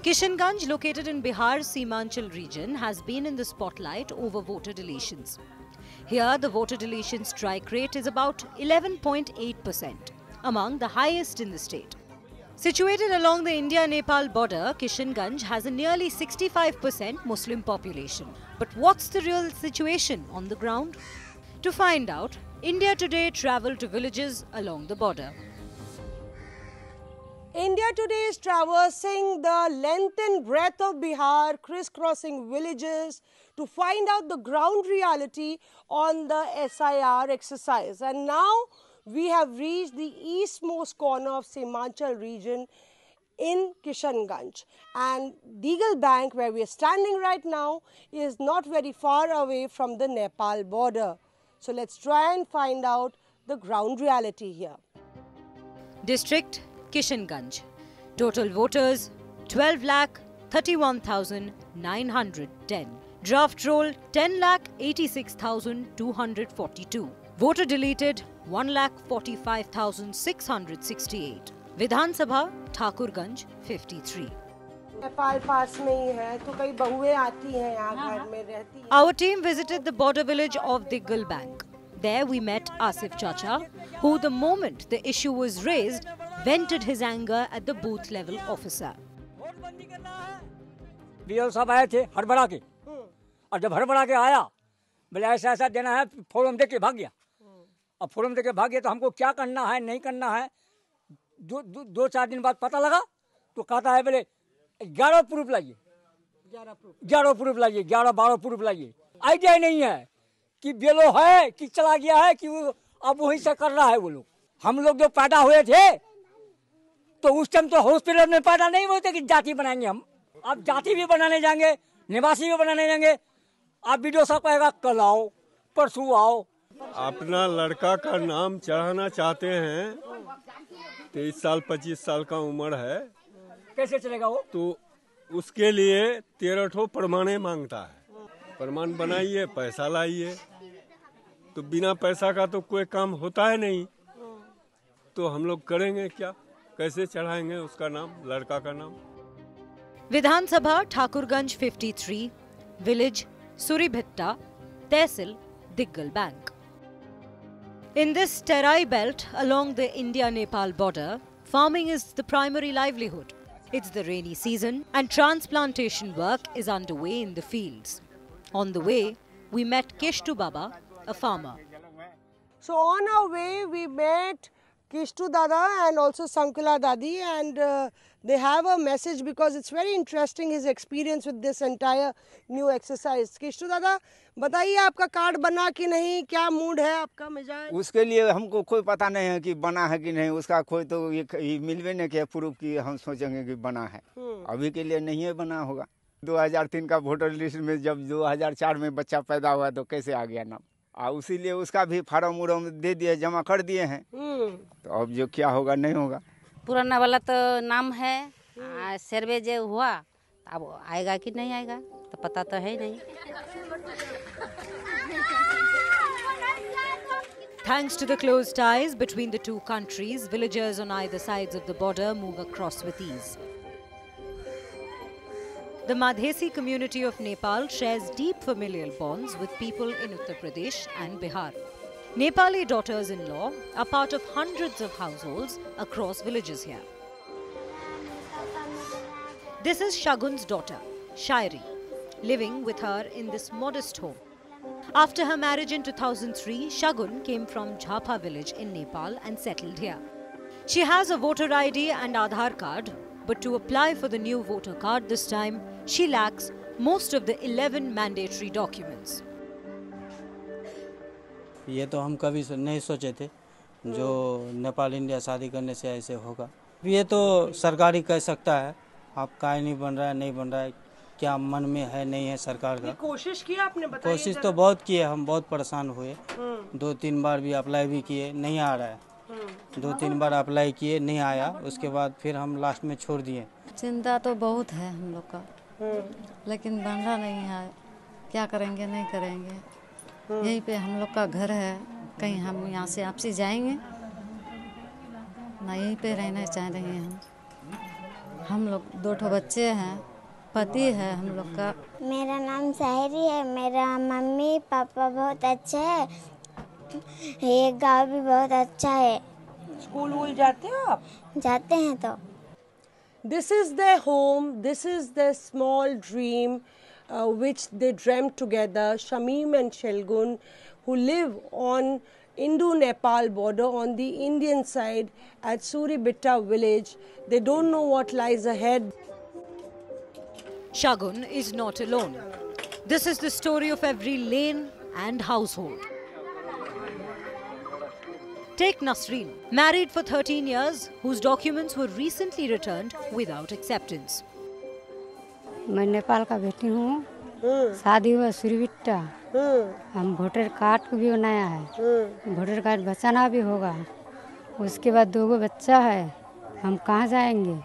Kishanganj, located in Bihar's Simanchal region, has been in the spotlight over voter deletions. Here, the voter deletion strike rate is about 11.8%, among the highest in the state. Situated along the India-Nepal border, Kishanganj has a nearly 65% Muslim population. But what's the real situation on the ground? To find out, India Today travelled to villages along the border. India Today is traversing the length and breadth of Bihar, crisscrossing villages to find out the ground reality on the SIR exercise. And now we have reached the eastmost corner of Simanchal region in Kishanganj. And Deagle Bank, where we are standing right now, is not very far away from the Nepal border. So let's try and find out the ground reality here. District Kishanganj. Total voters 12,31,910. Draft roll 10,86,242. Voter deleted 1,45,668. Vidhan Sabha Thakurganj 53. Nepal पास में ही है तो कई बहुएं आती हैं यहाँ घर में रहती हैं. Our team visited the border village of Deagle Bank. There we met Asif Chacha, who the moment the issue was raised, vented his anger at the booth level officer. BL साहब आए थे हड़बड़ा के, और जब हड़बड़ा के आया बोले ऐसा ऐसा देना है, फॉर्म दे के भाग गया. अब फॉर्म दे के भाग गया तो हमको क्या करना है नहीं करना है, दो चार दिन बाद पता लगा तो कहता है बोले 11 प्रूफ लाइए, 11 प्रूफ लाइए, 11-12 प्रूफ लाइए. आइडिया नहीं है कि बेलो है कि चला गया है कि अब वही से कर रहा है वो लोग. हम लोग जो पैदा हुए थे तो उस टाइम तो हॉस्पिटल में पैदा नहीं हुए थे कि जाति बनाएंगे हम. अब जाति भी बनाने जाएंगे, निवासी भी बनाने जाएंगे. आप वीडियो साहब कहेगा कल आओ परसों आओ. अपना लड़का का नाम चढ़ाना चाहते हैं, 23 साल 25 साल का उम्र है, कैसे चलेगा वो? तो उसके लिए 13 ठो प्रमाणे मांगता है. प्रमाण बनाइए, पैसा लाइए. तो बिना पैसा का तो कोई काम होता है नहीं. तो हम लोग करेंगे क्या, कैसे चढ़ाएंगे उसका नाम, लड़का का नाम. Vidhan Sabha Thakurganj 53, village Suribhitta, Tehsil Deagle Bank. In this terai belt along the India-Nepal border, farming is the primary livelihood. It's the rainy season and transplantation work is underway in the fields. On the way, we met Keshtu Baba, a farmer. So on our way, we met Keshtu Dada and also Sankula Dadi, and they have a message because it's very interesting his experience with this entire new exercise. Keshtu Dada, बताइए आपका card बना कि नहीं, क्या mood है आपका मिजाज? उसके लिए हमको कोई पता नहीं है कि बना है कि नहीं. उसका कोई तो ये मिलवे नहीं किया प्रूफ कि हम सोचेंगे कि बना है. अभी के लिए नहीं है बना होगा. 2003 का वोटर लिस्ट में जब 2004 में बच्चा पैदा हुआ तो कैसे आ गया नाम. उसीलिए उसका भी फार्म उर्म दे दिए, जमा कर दिए हैं. तो अब जो क्या होगा नहीं होगा. पुराना वाला तो नाम है, सर्वे जो हुआ अब आएगा कि नहीं आएगा तो पता तो है नहीं. Thanks to the close ties between the two countries, villagers on either sides of the border move across with ease. The Madhesi community of Nepal shares deep familial bonds with people in Uttar Pradesh and Bihar. Nepali daughters-in-law are part of hundreds of households across villages here. This is Shagun's daughter, Shairi, living with her in this modest home. After her marriage in 2003, Shagun came from Jhapa village in Nepal and settled here. She has a voter ID and Aadhaar card, but to apply for the new voter card this time, she lacks most of the 11 mandatory documents. ये तो हम कभी नहीं सोचे थे जो Nepal India शादी करने से ऐसे होगा. ये तो सरकार ही कह सकता है. आप काहे नहीं बन रहा है, नहीं बन रहा है, क्या मन में है नहीं है सरकार का. कोशिश किया आपने, बताइए. कोशिश तो बहुत की है, हम बहुत परेशान हुए. 2-3 बार भी अप्लाई भी किए, नहीं आ रहा है. 2-3 बार अप्लाई किए, नहीं आया. उसके बाद फिर हम लास्ट में छोड़ दिए. चिंता तो बहुत है हम लोग का, लेकिन बन रहा नहीं है. क्या करेंगे नहीं करेंगे. यहीं पे हम लोग का घर है, कहीं हम यहाँ से आपसे जाएंगे ना, यहीं पे रहना चाह रहे हैं हम. हम लोग 2 बच्चे हैं, पति है हम लोग का। मेरा नाम साहिरी है। मेरा मम्मी पापा बहुत अच्छा है, ये गांव भी बहुत अच्छा है। स्कूल वूल जाते हो आप? जाते हैं तो। This is their home, this is their small dream which they dreamt together, Shamim and Shelgun, who live on Indo-Nepal border on the Indian side at Suribitta village. They don't know what lies ahead. Shagun is not alone. This is the story of every lane and household. Take Nasreen, married for 13 years, whose documents were recently returned without acceptance. मैं नेपाल का बेटी हूँ, शादी हुआ सूरीबिट्टा। हम voter card को भी बनाया है, वोटर कार्ड बचाना भी होगा। उसके बाद 2 बच्चा है, हम कहाँ जाएंगे?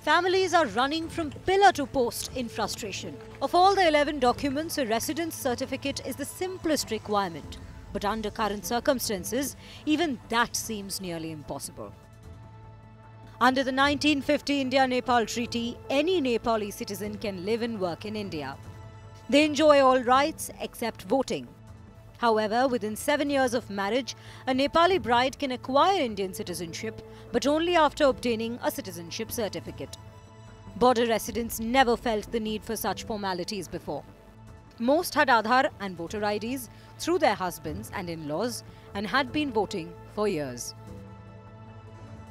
Families are running from pillar to post in frustration. Of all the 11 documents, a residence certificate is the simplest requirement. But under current circumstances, even that seems nearly impossible. Under the 1950 India-Nepal Treaty, any Nepali citizen can live and work in India. They enjoy all rights except voting. However, within 7 years of marriage, a Nepali bride can acquire Indian citizenship, but only after obtaining a citizenship certificate. Border residents never felt the need for such formalities before. Most had Aadhaar and voter IDs through their husbands and in-laws and had been voting for years.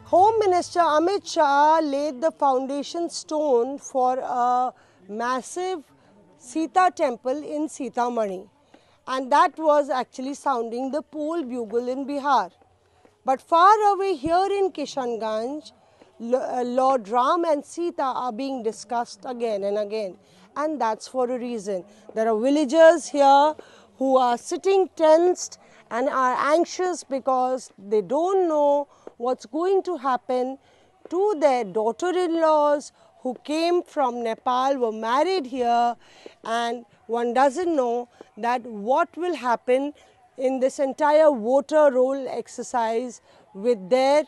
Home Minister Amit Shah laid the foundation stone for a massive Sita temple in Sitamarhi, and that was actually sounding the pole bugle in Bihar. But far away here in Kishanganj, Lord Ram and Sita are being discussed again and again, and that's for a reason. There are villagers here who are sitting tensed and are anxious because they don't know what's going to happen to their daughter-in-laws who came from Nepal, were married here, and one doesn't know that what will happen in this entire voter roll exercise with their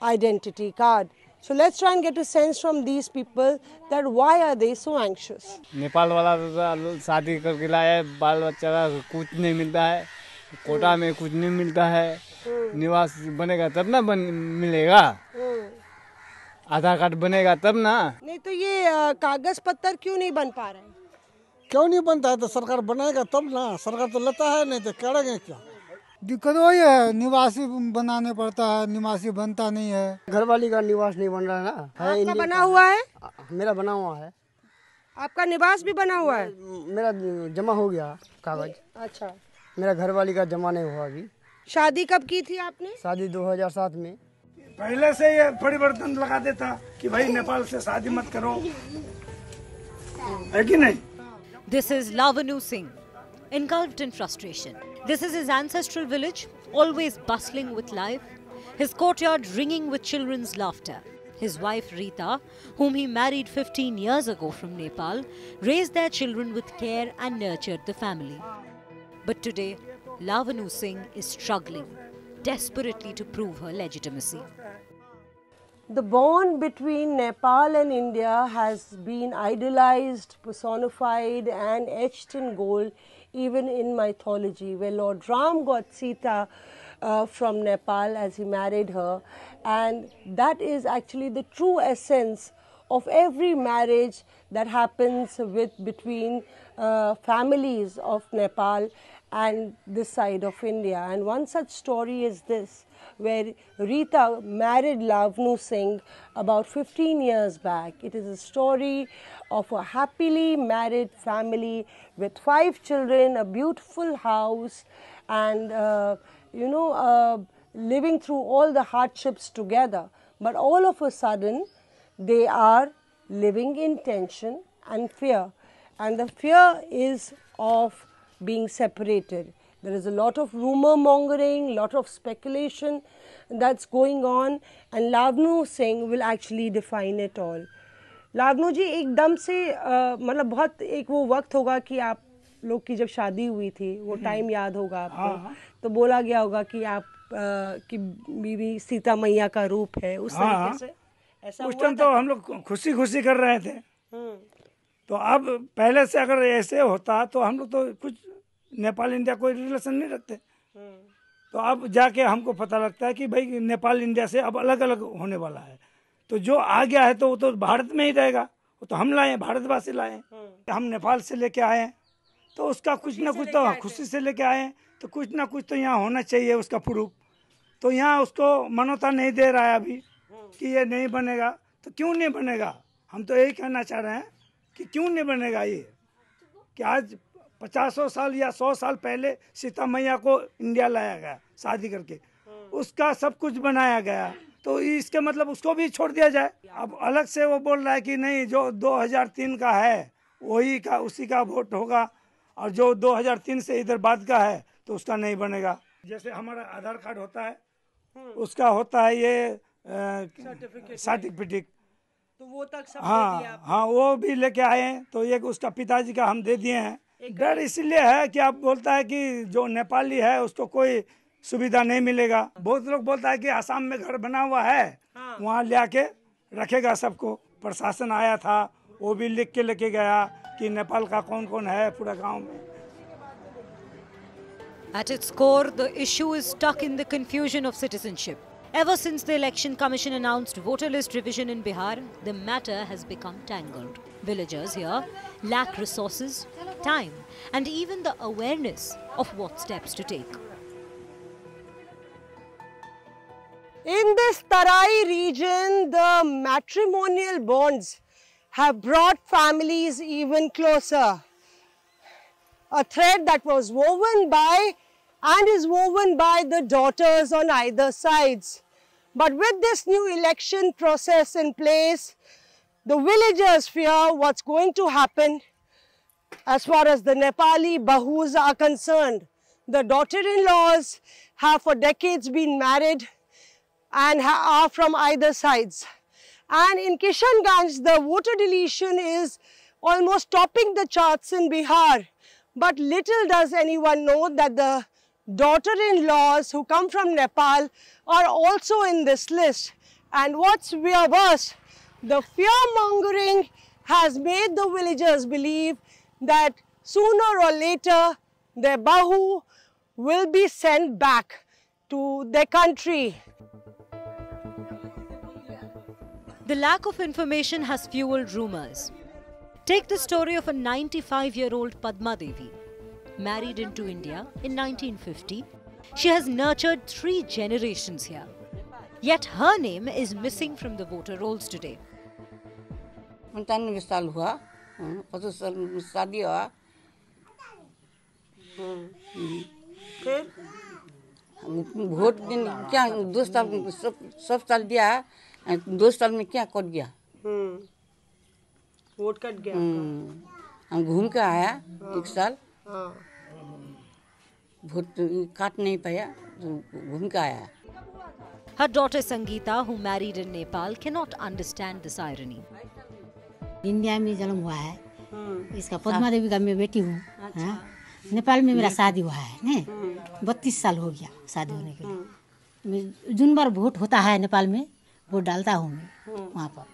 identity card. So let's try and get a sense from these people that why are they so anxious. Nepal वाला तो शादी करके लाया, बाल बच्चा का कुछ नहीं मिलता है, कोटा में कुछ नहीं मिलता है, निवास बनेगा तब ना मिलेगा, आधार कार्ड बनेगा तब ना। नहीं तो ये कागज पत्तर क्यों नहीं बन पा रहे हैं? क्यों नहीं बनता है? तो सरकार बनाएगा तब ना, सरकार तो लेता है नहीं तो करेंगे क्या? दिक्कत वही है, निवासी बनाने पड़ता है, निवासी बनता नहीं है। घरवाली का निवास नहीं बन रहा है ना। आपका बना हुआ है? मेरा बना हुआ है। आपका निवास भी बना हुआ है? मेरा जमा हो गया कागज। अच्छा। मेरा घरवाली का जमा नहीं हुआ अभी। शादी कब की थी आपने? शादी 2007 में। पहले से ये परिवर्तन लगा देता कि भाई नेपाल से शादी मत करो, है कि नहीं? This is Lavanu Singh, engulfed in frustration. This is his ancestral village, always bustling with life, his courtyard ringing with children's laughter. His wife Rita, whom he married 15 years ago from Nepal, raised their children with care and nurtured the family. But today, Lavanu Singh is struggling desperately to prove her legitimacy. The bond between Nepal and India has been idolized, personified and etched in gold even in mythology, where Lord Ram got Sita from Nepal as he married her, and that is actually the true essence of every marriage that happens between families of Nepal and this side of India. And one such story is this, where Rita married Lavanu Singh about 15 years back. It is a story of a happily married family with 5 children, a beautiful house, and living through all the hardships together. But all of a sudden, they are living in tension and fear. And the fear is of being separated. There is a lot of rumor mongering, lot of speculation that's going on, and Lavanu Singh will actually define it all. Lavanu जी एकदम से मतलब बहुत एक वो वक्त होगा कि आप लोग की जब शादी हुई थी, वो टाइम याद होगा आपको, तो बोला गया होगा कि आप की बीवी सीता मैया का रूप है, उस तरीके से उस टाइम तो हम लोग खुशी खुशी कर रहे थे। तो अब पहले से अगर ऐसे होता तो हम लोग तो कुछ नेपाल इंडिया कोई रिलेशन नहीं रखते। तो अब जाके हमको पता लगता है कि भाई नेपाल इंडिया से अब अलग अलग होने वाला है। तो जो आ गया है तो वो तो भारत में ही रहेगा, वो तो हम लाए, भारतवासी लाए। हम नेपाल से लेके आए हैं तो उसका कुछ ना कुछ तो खुशी से लेके आए हैं, तो कुछ ना कुछ तो यहाँ होना चाहिए उसका प्रूफ। तो यहाँ उसको मान्यता नहीं दे रहा है अभी कि ये नहीं बनेगा। तो क्यों नहीं बनेगा? हम तो यही कहना चाह रहे हैं कि क्यों नहीं बनेगा ये, कि आज 50 साल या 100 साल पहले सीता मैया को इंडिया लाया गया शादी करके, उसका सब कुछ बनाया गया। तो इसके मतलब उसको भी छोड़ दिया जाए। अब अलग से वो बोल रहा है कि नहीं, जो 2003 का है वही का उसी का वोट होगा, और जो 2003 से इधर बाद का है तो उसका नहीं बनेगा। जैसे हमारा आधार कार्ड होता है, उसका होता है ये सर्टिफिकेट, तो वो तक सब हाँ दे दिया आपने? हाँ, वो भी लेके आए हैं। तो ये उसका पिताजी का हम दे दिए हैं। डर इसलिए है कि आप बोलता है कि जो नेपाली है उसको कोई सुविधा नहीं मिलेगा। बहुत लोग बोलता है कि आसाम में घर बना हुआ है, वहाँ ले आके रखेगा सबको। प्रशासन आया था, वो भी लिख के लेके गया कि नेपाल का कौन कौन है पूरा गांव में। At its core, the issue is stuck in the confusion of citizenship. Ever since the Election Commission announced voter list revision in Bihar, the matter has become tangled. Villagers here lack resources, time, and even the awareness of what steps to take. In this Tarai region, the matrimonial bonds have brought families even closer. A thread that was woven by and is woven by the daughters on either sides. But with this new election process in place, the villagers fear what's going to happen as far as the Nepali bahus are concerned. The daughter-in-laws have for decades been married and are from either sides. And in Kishanganj, the voter deletion is almost topping the charts in Bihar. But little does anyone know that the daughter-in-laws who come from Nepal are also in this list. And what's worse, the fear-mongering has made the villagers believe that sooner or later their bahu will be sent back to their country. The lack of information has fueled rumors. Take the story of a 95-year-old Padma Devi. Married into India in 1950, she has nurtured 3 generations here. Yet her name is missing from the voter rolls today. 95 साल हुआ, 25 साल में शादी हुआ। फिर vote दिन क्या 2 साल सब साल दिया, 2 साल में क्या कट गया? वोट कट गया। हम घूम के आया 1 साल, हाँ। वोट काट नहीं पाया, घूम के आया। Her daughter Sangeeta, who married in Nepal, cannot understand this irony. India में जन्म हुआ है, इसका पद्मा देवी का मैं बेटी हूँ। नेपाल में मेरा शादी हुआ है, नहीं 32 साल हो गया शादी होने के लिए। मैं जुन बार वोट होता है नेपाल में, वोट डालता हूँ मैं वहाँ पर,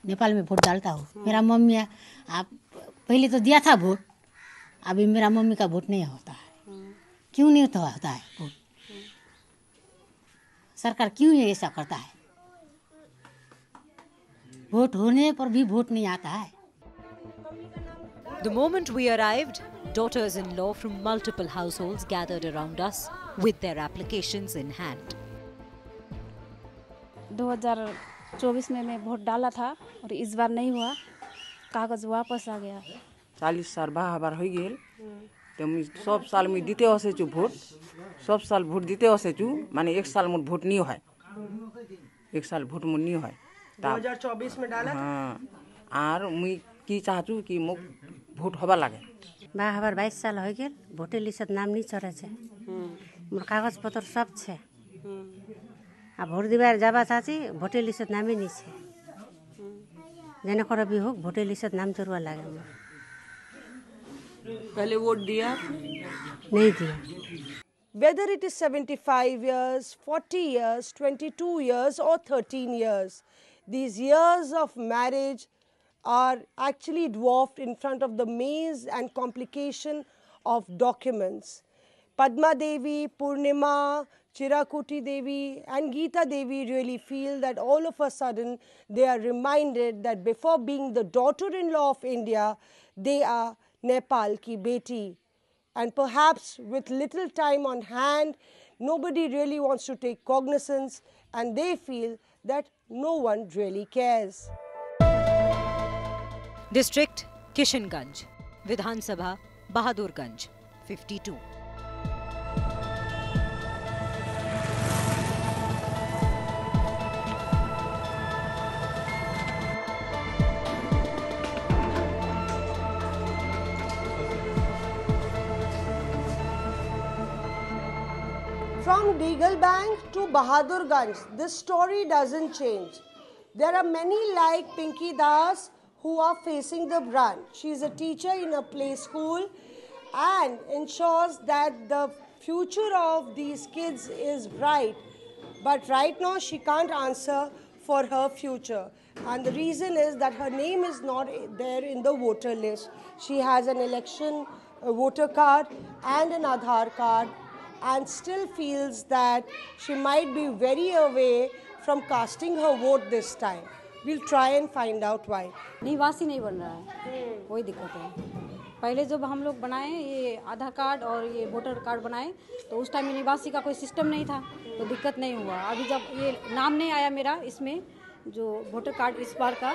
नेपाल में वोट डालता हूँ। मेरा मम्मी आप पहले तो दिया था वोट, अभी मेरा मम्मी का वोट नहीं होता है। क्यों नहीं होता है वोट? सरकार क्यों ऐसा करता है? वोट होने पर भी वोट नहीं आता है। The moment we arrived, daughters-in-law from multiple households gathered around us with their applications in hand. 2024 में मैं वोट डाला था और इस बार नहीं हुआ, कागज वापस आ गया। 40 साल बार हो गेल, तो मैं सब साल में दीते हसे छु वोट, सब साल वोट दीते हसे छु, माने 1 साल में वोट नहीं है, 1 साल वोट में नहीं है। 2024 में डाला? हाँ, आर मैं की चाहूँ कि मुक वोट हवा लगे। 22 साल हो गेल, भोटे लिस्ट नाम नहीं चढ़े छे, मोर कागज पत्र सब छे। आ भोट दिबार जाबा चाची भोटे लिस्ट नामे नहीं छे, जेने कर भी हो भोटे लिस्ट नाम चढ़वा लागे। मोर पहले वोट दिया? नहीं दिया। whether it is 75 years, 40 years, 22 years or 13 years. These years of marriage are actually dwarfed in front of the maze and complication of documents. Padma Devi, Purnima, Chirakuti Devi and Geeta Devi really feel that all of a sudden they are reminded that before being the daughter-in-law of India, they are Nepal ki beti. And perhaps with little time on hand, nobody really wants to take cognizance and they feel that no one really cares. District Kishanganj, Vidhan Sabha Bahadurganj, 52. From Deagle Bank to Bahadurganj, this story doesn't change. There are many like Pinky Das who are facing the brunt. She is a teacher in a play school and ensures that the future of these kids is bright. But right now she can't answer for her future. And the reason is that her name is not there in the voter list. She has an election voter card and an Aadhaar card, and still feels that she might be very away from casting her vote this time. We'll try and find out why. निवासी नहीं बन रहा है, वही दिक्कत है। पहले जब हम लोग बनाए ये आधार कार्ड और ये वोटर कार्ड बनाए तो उस टाइम में निवासी का कोई सिस्टम नहीं था, तो दिक्कत नहीं हुआ। अभी जब ये नाम नहीं आया मेरा इसमें जो वोटर कार्ड इस बार का,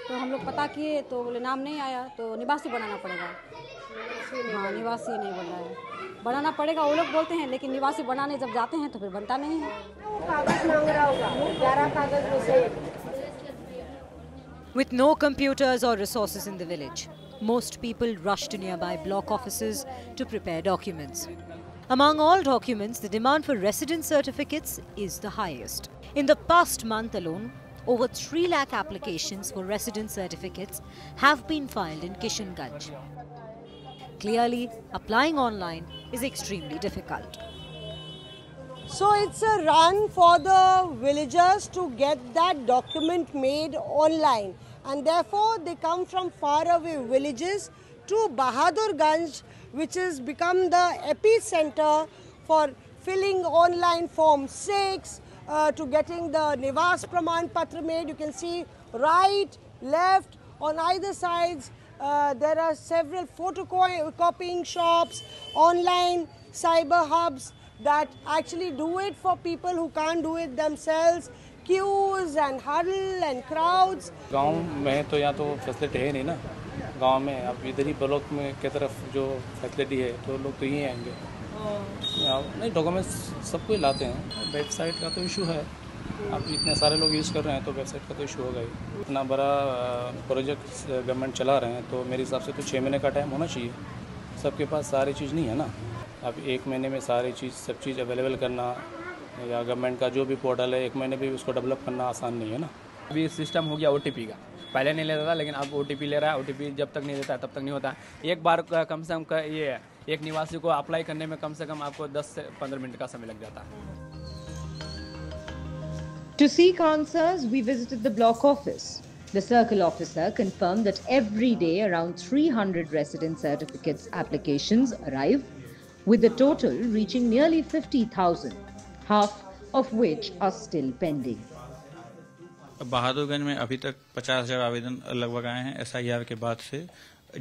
तो हम लोग पता किए तो बोले नाम नहीं आया तो निवासी बनाना पड़ेगा। हाँ, निवासी नहीं बन रहा है, बनाना पड़ेगा वो लोग बोलते हैं, लेकिन निवासी बनाने जब जाते हैं तो फिर बनता नहीं है। कागज मांग रहा होगा, 11 कागज में से। With no computers or resources in the village, most people rush to nearby block offices to prepare documents. Among all documents, the demand for residence certificates is the highest. In the past month alone, over 3 lakh applications for residence certificates have been filed in Kishanganj. Clearly, applying online is extremely difficult. So it's a run for the villagers to get that document made online, and therefore they come from faraway villages to Bahadurganj, which has become the epicenter for filling online Form 6, to getting the Nivas Praman Patra made. You can see right, left, on either sides there are several photocopying shops, online cyber hubs that actually do it for people who can't do it themselves. Queues and huddle and crowds. गांव में तो यहाँ तो facility है नहीं ना, गांव में अब इधर ही ब्लॉक में की तरफ जो फैसिलिटी है तो लोग तो यहीं आएंगे। नहीं, डॉक्यूमेंट्स सब कोई लाते हैं। वेबसाइट का तो इशू है, अब इतने सारे लोग यूज़ कर रहे हैं तो वेबसाइट का तो इशू होगा ही। इतना बड़ा प्रोजेक्ट गवर्नमेंट चला रहे हैं तो मेरे हिसाब से तो 6 महीने का टाइम होना चाहिए। सबके पास सारी चीज़ नहीं है ना, अब 1 महीने में सारी चीज़ सब चीज़ अवेलेबल करना या गवर्नमेंट का जो भी पोर्टल है 1 महीने में भी उसको डेवलप करना आसान नहीं है ना। अभी सिस्टम हो गया OTP का, पहले नहीं लेता था लेकिन अब OTP ले रहा है। OTP जब तक नहीं देता है तब तक नहीं होता है। एक बार कम से कम ये एक निवासी को अप्लाई करने में कम से कम आपको 10 से 15 मिनट का समय लग जाता है। To seek answers, we visited the block office. The circle officer confirmed that every day around 300 residence certificates applications arrive, with the total reaching nearly 50,000, half of which are still pending. Bahadurganj में अभी तक 50,000 आवेदन लगभग आए हैं SIR के बाद से,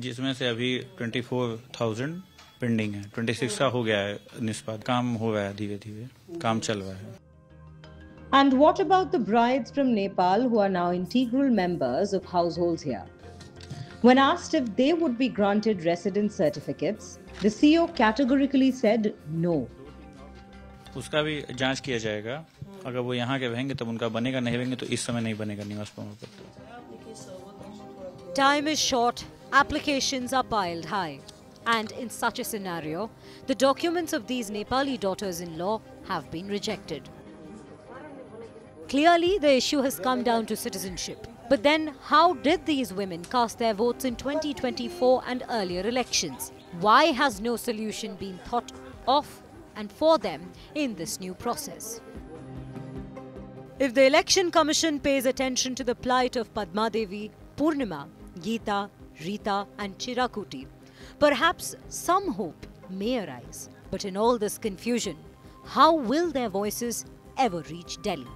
जिसमें से अभी 24,000 पेंडिंग है। 26 का हो गया है निष्पाद, काम हो रहा है, धीरे धीरे काम चल रहा है। And what about the brides from Nepal who are now integral members of households here? When asked if they would be granted residence certificates, the CEO categorically said no. उसका भी जांच किया जाएगा, अगर वो यहाँ के रहेंगे तब उनका बनेगा, नहीं रहेंगे तो इस समय नहीं बनेगा निवास प्रमाण पत्र। Time is short, applications are piled high, and in such a scenario, the documents of these Nepali daughters-in-law have been rejected. Clearly, the issue has come down to citizenship. But then, how did these women cast their votes in 2024 and earlier elections? Why has no solution been thought of? and for them in this new process. If the Election Commission pays attention to the plight of Padma Devi, Purnima, Geeta, Rita and Chirakuti, perhaps some hope may arise. But in all this confusion, how will their voices ever reach Delhi?